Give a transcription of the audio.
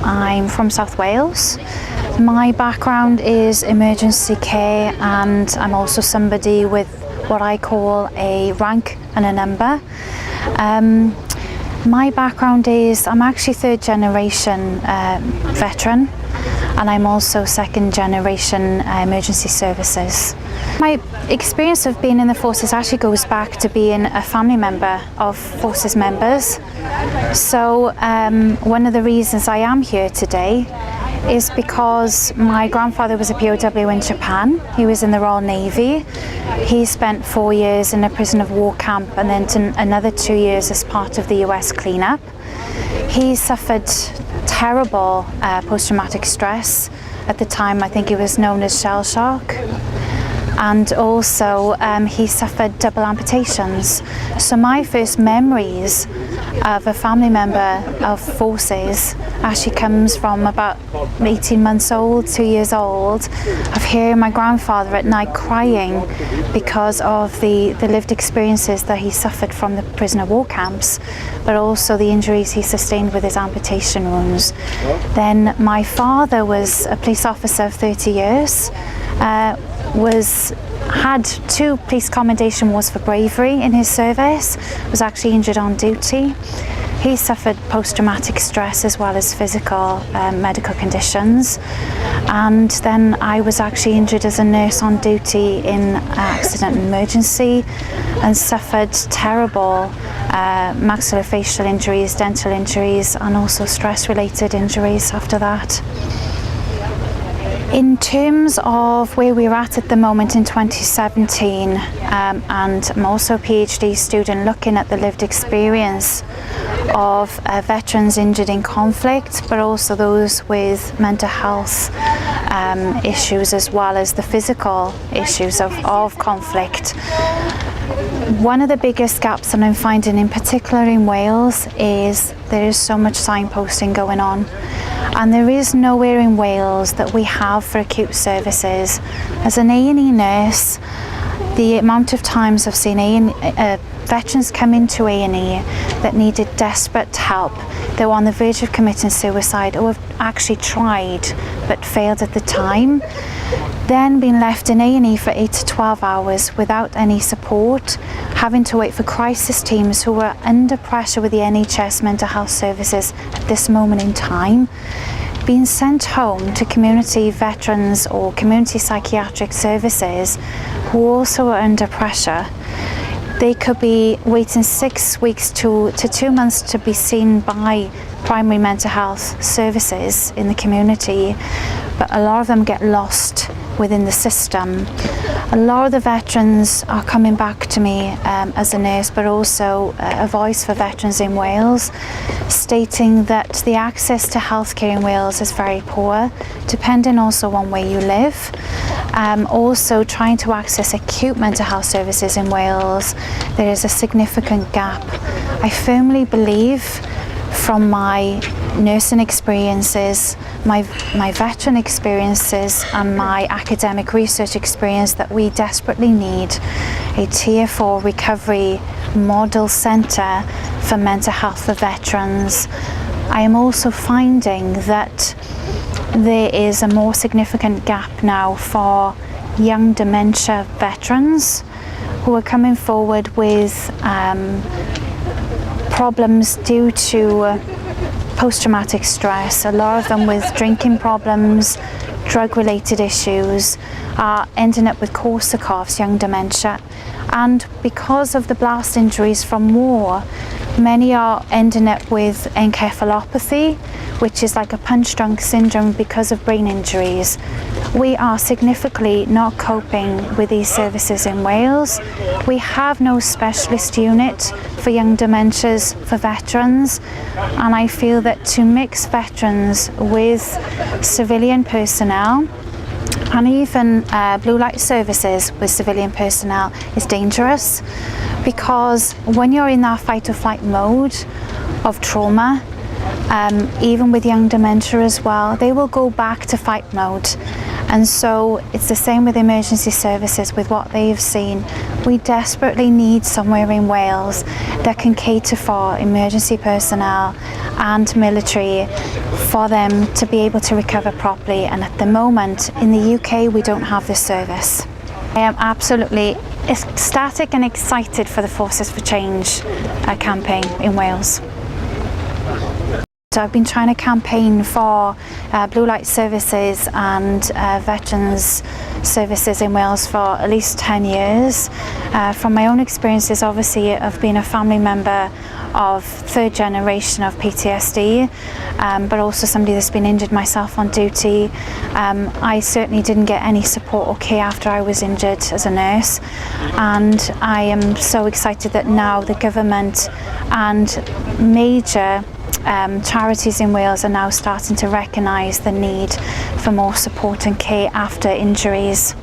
I'm from South Wales. My background is emergency care, and I'm also somebody with what I call a rank and a number. My background is I'm actually third generation veteran, and I'm also second generation emergency services. My experience of being in the forces actually goes back to being a family member of forces members. So one of the reasons I am here today is because my grandfather was a POW in Japan. He was in the Royal Navy. He spent 4 years in a prison of war camp and then another 2 years as part of the US cleanup. He suffered terrible post-traumatic stress. At the time, I think it was known as shell shock. And also he suffered double amputations. So my first memories of a family member of forces actually comes from about 18 months old, 2 years old, of hearing my grandfather at night crying because of the lived experiences that he suffered from the prisoner war camps, but also the injuries he sustained with his amputation wounds. Then my father was a police officer of 30 years, had 2 police commendation awards for bravery in his service, was actually injured on duty. He suffered post-traumatic stress as well as physical medical conditions. And then I was actually injured as a nurse on duty in accident and emergency, and suffered terrible maxillofacial injuries, dental injuries, and also stress-related injuries after that. In terms of where we're at the moment in 2017, and I'm also a PhD student looking at the lived experience of veterans injured in conflict, but also those with mental health issues as well as the physical issues of conflict. One of the biggest gaps that I'm finding, in particular in Wales, is there is so much signposting going on. And there is nowhere in Wales that we have for acute services. As an A&E nurse, the amount of times I've seen veterans come into A&E that needed desperate help, they were on the verge of committing suicide or have actually tried but failed at the time, then being left in A&E for 8 to 12 hours without any support, having to wait for crisis teams who were under pressure with the NHS mental health services at this moment in time, being sent home to community veterans or community psychiatric services who also are under pressure. They could be waiting 6 weeks to 2 months to be seen by primary mental health services in the community, but a lot of them get lost within the system. A lot of the veterans are coming back to me as a nurse, but also a voice for veterans in Wales, stating that the access to healthcare in Wales is very poor, depending also on where you live. Also trying to access acute mental health services in Wales, there is a significant gap. I firmly believe, from my nursing experiences, my veteran experiences, and my academic research experience, that we desperately need a Tier 4 recovery model centre for mental health for veterans. I am also finding that there is a more significant gap now for young dementia veterans who are coming forward with problems due to post-traumatic stress. A lot of them with drinking problems, drug-related issues, are ending up with Korsakoff's, young dementia. And because of the blast injuries from war, many are ending up with encephalopathy, which is like a punch-drunk syndrome because of brain injuries. We are significantly not coping with these services in Wales. We have no specialist unit for young dementias for veterans, and I feel that to mix veterans with civilian personnel and even blue light services with civilian personnel is dangerous, because when you're in that fight or flight mode of trauma, even with young dementia as well, they will go back to fight mode And so it's the same with emergency services. With what they've seen, we desperately need somewhere in Wales that can cater for emergency personnel and military, for them to be able to recover properly. And at the moment in the UK, we don't have this service. I am absolutely ecstatic and excited for the Forces for Change campaign in Wales. So I've been trying to campaign for blue light services and veterans services in Wales for at least 10 years. From my own experiences, obviously, of being a family member of third generation of PTSD, but also somebody that's been injured myself on duty. I certainly didn't get any support or care after I was injured as a nurse, and I am so excited that now the government and major charities in Wales are now starting to recognise the need for more support and care after injuries.